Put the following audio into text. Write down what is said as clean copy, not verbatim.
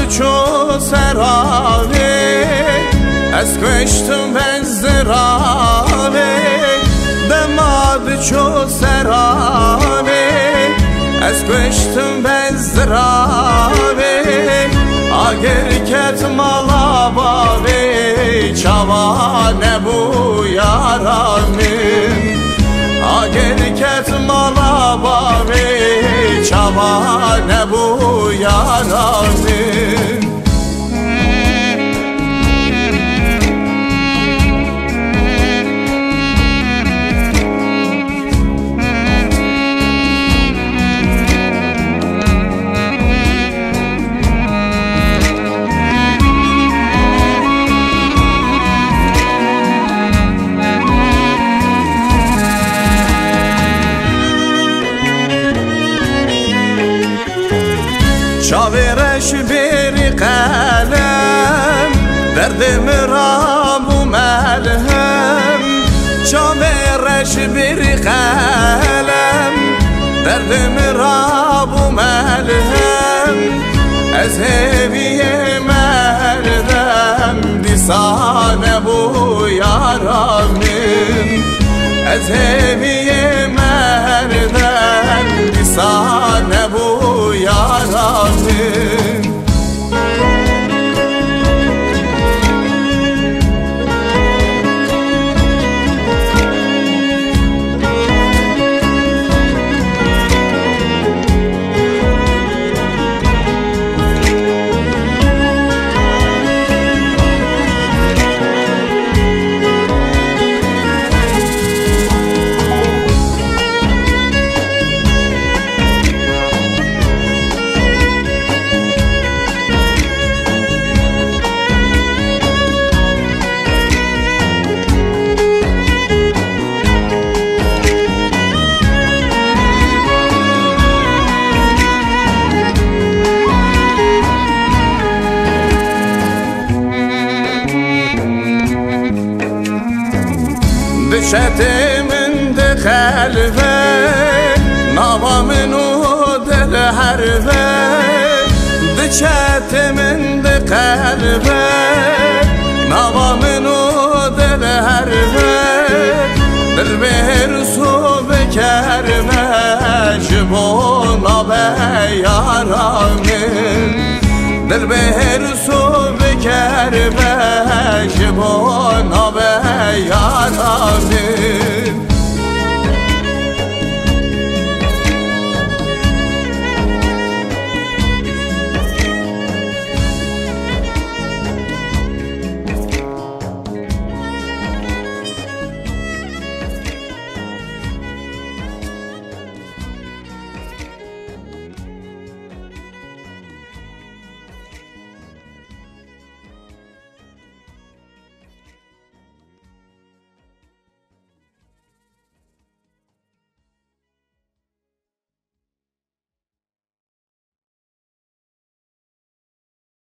چو سراوه از کشتم بزراوه دماد چو سراوه از کشتم بزراوه اگر کت مالا باوه چوانه بو یارانم اگر کت مالا باوه چوانه بو یارانم چاورش بری قلم دردم را بو ملهم چاورش بری قلم دردم را بو ملهم از هوی مردم دیسان بو یارانم از هوی مردم دیسان بو یارانم دشتمن ده قلبه نوامنو دل حربه دشتمن ده قلبه نوامنو دل حربه دل بهر سو بکرمه جبونا به یارانم دل بهر سو بکرمه جبونا به یارانم